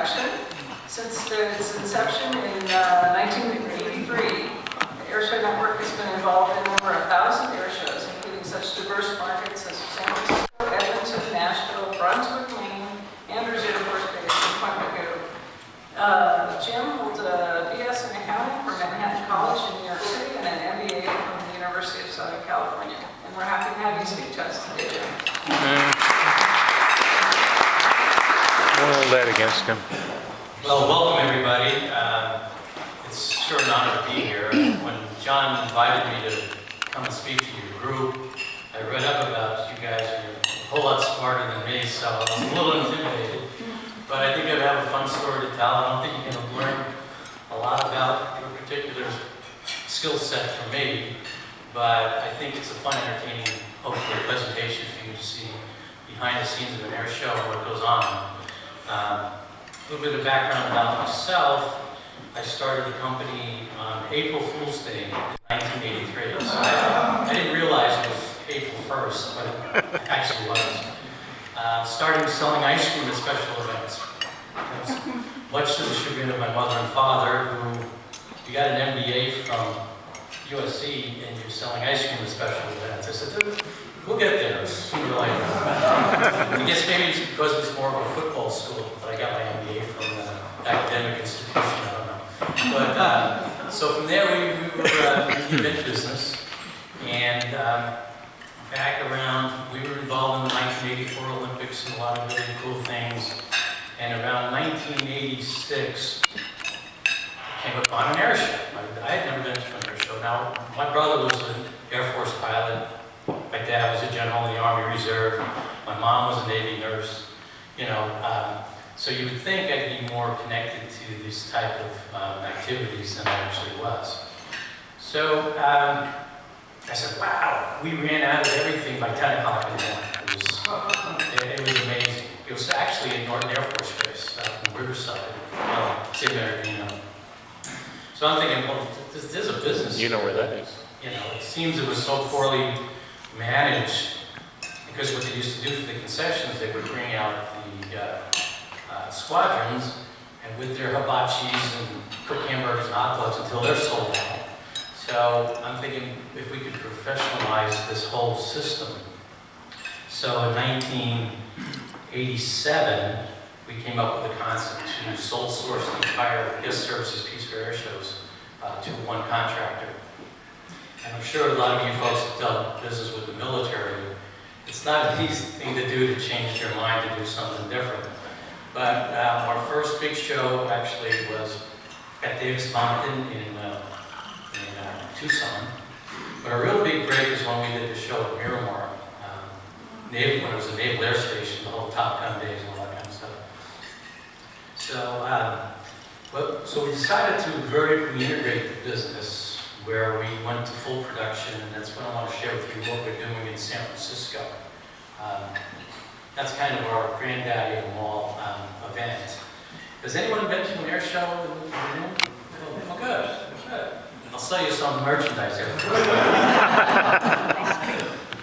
production. Since its inception in 1983, the Airshow Network has been involved in over 1,000 air shows, including such diverse markets as San Francisco, Edmonton, Nashville, Brunswick, Maine, Andrews Air Force Base, and Point Mugu. Jim holds a BS in accounting from Manhattan College in New York City and an MVI from the University of Southern California. And we're happy to have you speak to us today, Jim. Won't hold that against him. Well, welcome everybody. It's sure an honor to be here. When John invited me to come and speak to your group, I read up about you guys. You're a whole lot smarter than me, so I was a little intimidated. But I think I'd have a fun story to tell. I don't think you're going to learn a lot about your particular skill set from me, but I think it's a fun, entertaining, hopefully, presentation for you to see behind the scenes of an air show and what goes on. A little bit of background about myself. I started the company on April Fool's Day in 1983. So I didn't realize it was April 1st, but it actually was. Starting selling ice cream at special events. Much to the chagrin of my mother and father, who you got an MBA from USC and you're selling ice cream at special events. I said, we'll get there sooner or later. I guess maybe it's because it's more of a football school, but I got my MBA from an academic institution, I don't know. But, so from there we were in the event business, and back around, we were involved in the 1984 Olympics and a lot of really cool things, and around 1986, I came upon an air show. I had never been to an air show. Now, my brother was an Air Force pilot. My dad was a general in the Army Reserve. My mom was a Navy nurse. You know, so you would think I'd be more connected to this type of activities than I actually was. So I said, wow, we ran out of everything by 10 o'clock in the morning. It was amazing. It was actually in Norton Air Force Base in Riverside, St. Bernardino. So I'm thinking, well, this is a business. You know where that is. You know, it seems it was so poorly managed, because what they used to do for the concessions, they would bring out the squadrons, and with their hibachis and cook hamburgers and hot dogs until they're sold out. So I'm thinking if we could professionalize this whole system. So in 1987, we came up with a concept to sole source the entire guest services piece for air shows to one contractor. And I'm sure a lot of you folks have done business with the military. It's not an easy thing to do to change your mind to do something different. But our first big show actually was at Davis Mountain in Tucson. But a real big break was when we did the show at Miramar, when it was a Naval Air Station, the whole Top Gun days and all that kind of stuff. So, so we decided to vertically integrate the business, where we went to full production, and that's what I want to share with you what we're doing in San Francisco. That's kind of our granddaddy of them all event. Has anyone been to an air show? Oh, good, good. I'll sell you some merchandise after.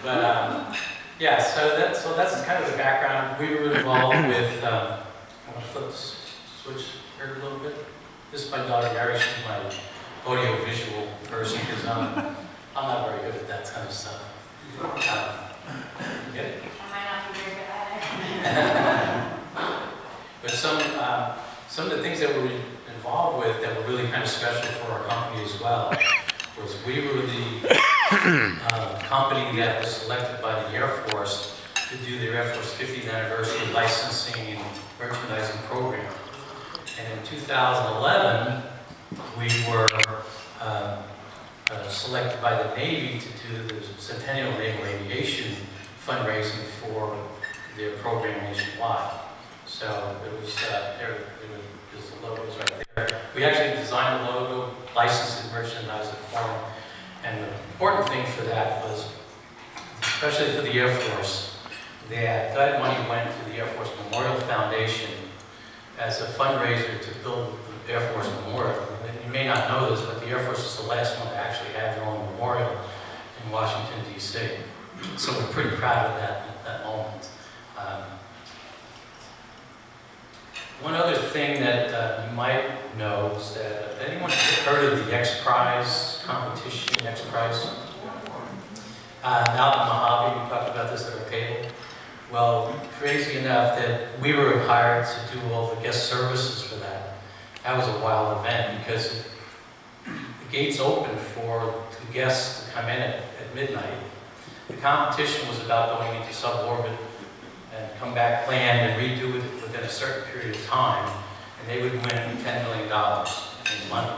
But yeah, so that's kind of the background. We were involved with. I want to flip the switch here a little bit. This is my daughter Gary. She's my audio-visual person, because I'm not very good at that kind of stuff. You get it? I might not be very good at it. But some of the things that we're involved with that were really kind of special for our company as well was we were the company that was selected by the Air Force to do the Air Force 50th anniversary licensing and merchandising program. And in 2011, we were selected by the Navy to do the Centennial Naval Aviation fundraising for their program nationwide. So it was, the logo was right there. We actually designed the logo, licensed it, merchandised it for them. And the important thing for that was, especially for the Air Force, that money went to the Air Force Memorial Foundation as a fundraiser to build the Air Force Memorial. You may not know this, but the Air Force is the last one to actually have their own memorial in Washington, D.C. So we're pretty proud of that moment. One other thing that you might know is that anyone heard of the X Prize competition, X Prize? Out in Mojave, we talked about this at our table. Well, crazy enough that we were hired to do all the guest services for that. That was a wild event because the gates opened for the guests to come in at midnight. The competition was about going into suborbit and come back planned and redo it within a certain period of time, and they would win $10 million in money.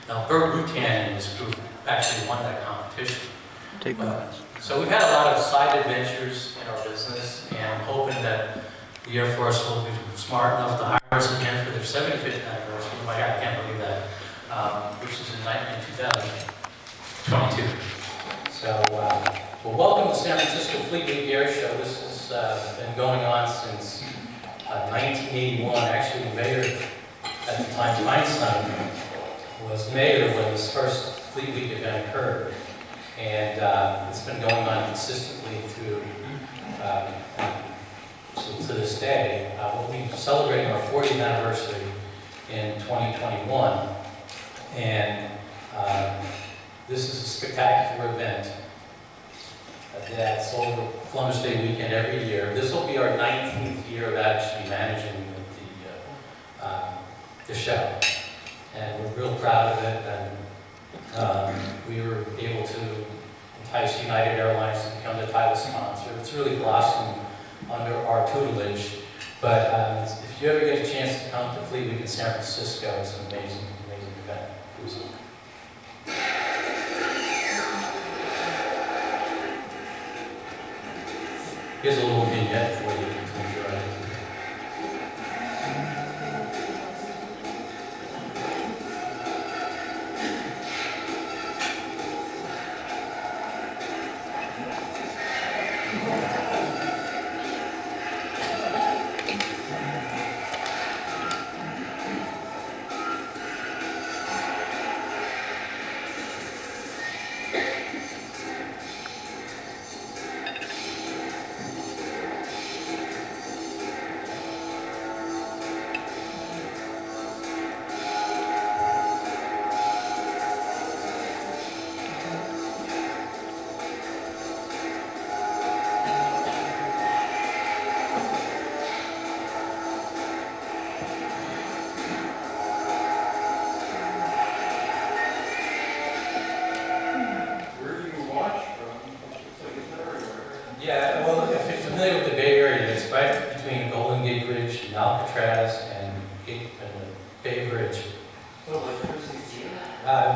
Now, Bert Rutan and his group actually won that competition. So we've had a lot of side adventures in our business, and I'm hoping that the Air Force will be smart enough to hire us again for their 75th anniversary. Oh my God, I can't believe that, which is in 2022. So, well, welcome to San Francisco Fleet Week Air Show. This has been going on since 1981. Actually, the mayor at the time, Feinstein, was mayor when this first Fleet Week event occurred. And it's been going on consistently through to this day. We'll be celebrating our 40th anniversary in 2021. And this is a spectacular event that's over Columbus Day weekend every year. This will be our 19th year of actually managing the show. And we're real proud of it. And we were able to entice United Airlines to become the title sponsor. It's really blossomed under our tutelage. But if you ever get a chance to come to Fleet Week in San Francisco, it's an amazing, amazing event. Here's a little vignette for you to enjoy. Yeah, well, if you're familiar with the Bay Area, it's right between Golden Gate Bridge and Alcatraz and the Bay Bridge. You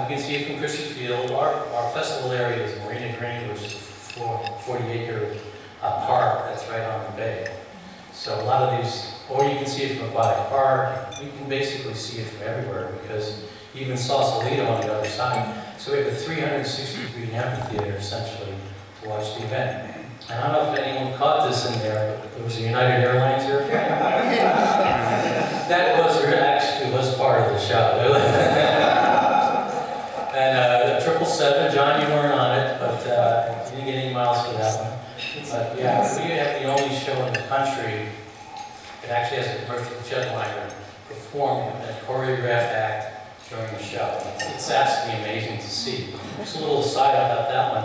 can see it from Christie Field. Our festival area is Marina Green, which is a 40-acre park that's right on the bay. So a lot of these, or you can see it from Aquatic Park. You can basically see it from everywhere because even Sausalito on the other side. So we have a 360-degree amphitheater essentially to watch the event. And I don't know if anyone caught this in there, but there was a United Airlines here. That actually was part of the show. And 777, John, you weren't on it, but you didn't get any miles for that one. But yeah, we have the only show in the country that actually has a commercial jetliner perform a choreographed act during the show. It's absolutely amazing to see. Just a little aside about that one.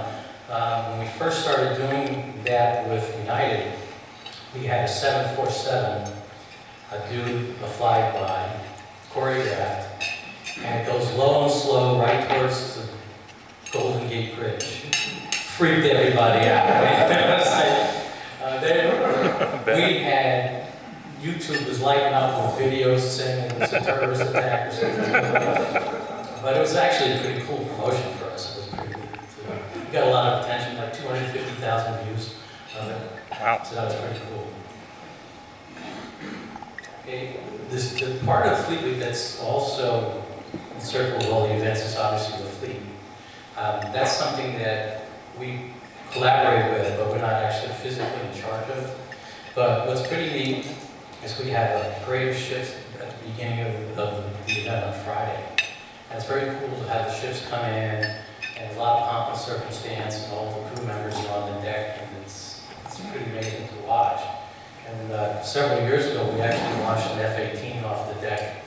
When we first started doing that with United, we had a 747 do a flyby, choreographed, and it goes low and slow right towards the Golden Gate Bridge. Freaked everybody out. We had YouTube was lighting up with videos saying it was a terrorist attack or something. But it was actually a pretty cool promotion for us. It was pretty cool. We got a lot of attention, like 250,000 views of it. Wow. So that was pretty cool. Okay, the part of Fleet Week that's also encircled with all the events is obviously the fleet. That's something that we collaborate with, but we're not actually physically in charge of. But what's pretty neat is we have a parade of ships at the beginning of the event on Friday. And it's very cool to have the ships come in, and a lot of pomp and circumstance, and all the crew members are on the deck, and it's pretty amazing to watch. And several years ago, we actually launched an F-18 off the deck,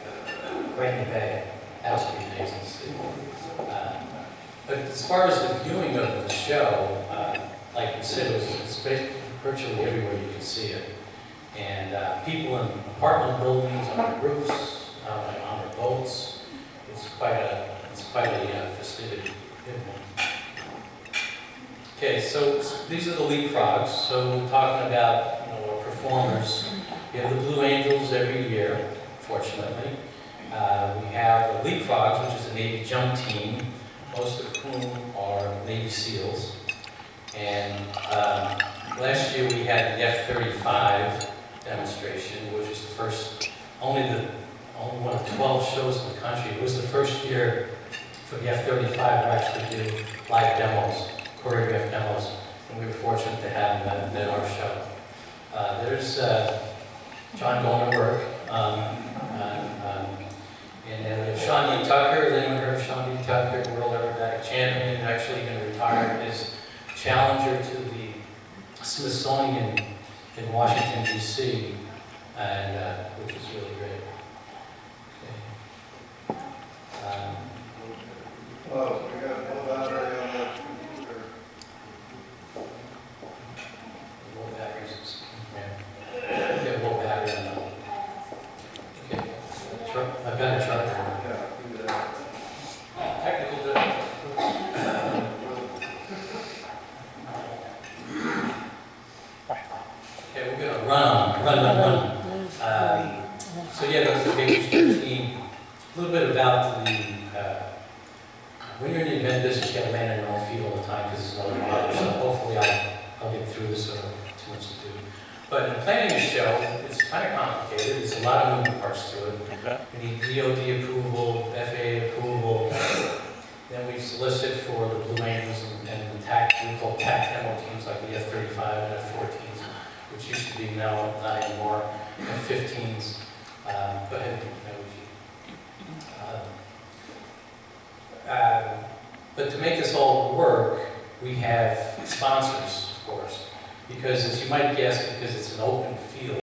right in the bay. That was pretty amazing to see. But as far as the viewing of the show, like we said, it's basically virtually everywhere you can see it. And people in apartment buildings, on their roofs, on their boats. It's quite a festivity. Okay, so these are the leapfrogs. So we're talking about, our performers. We have the Blue Angels every year, fortunately. We have the leapfrogs, which is a Navy jump team, most of whom are Navy SEALs. And last year we had the F-35 demonstration, which is the first, only one of 12 shows in the country. It was the first year for the F-35 to actually do live demos, choreographed demos, and we were fortunate to have them at our show. There's John going to work, and then we have Sean D. Tucker. Has anyone heard of Sean D. Tucker, world aerobatic champion, actually going to retire as challenger to the Smithsonian in Washington, D.C., and which is really great. Okay. Oh, we got a little battery on that. Low batteries. Yeah. We have low battery on that. Okay. I've got a charger. Yeah, do that. Technical difficulty. Okay, we're gonna run. So yeah, that's the Pictures team. A little bit about the, when you're in the event business, you gotta land on your own feet all the time because it's another model. So hopefully I'll get through this without too much to do. But in planning a show, it's kind of complicated. There's a lot of moving parts to it. We need DOD approval, FAA approval. Then we solicit for the Blue Angels and the TAC, we call TAC demo teams like the F-35 and F-14s, which used to be now not anymore, F-15s. Go ahead. But to make this all work, we have sponsors, of course, because as you might guess, because it's an open field,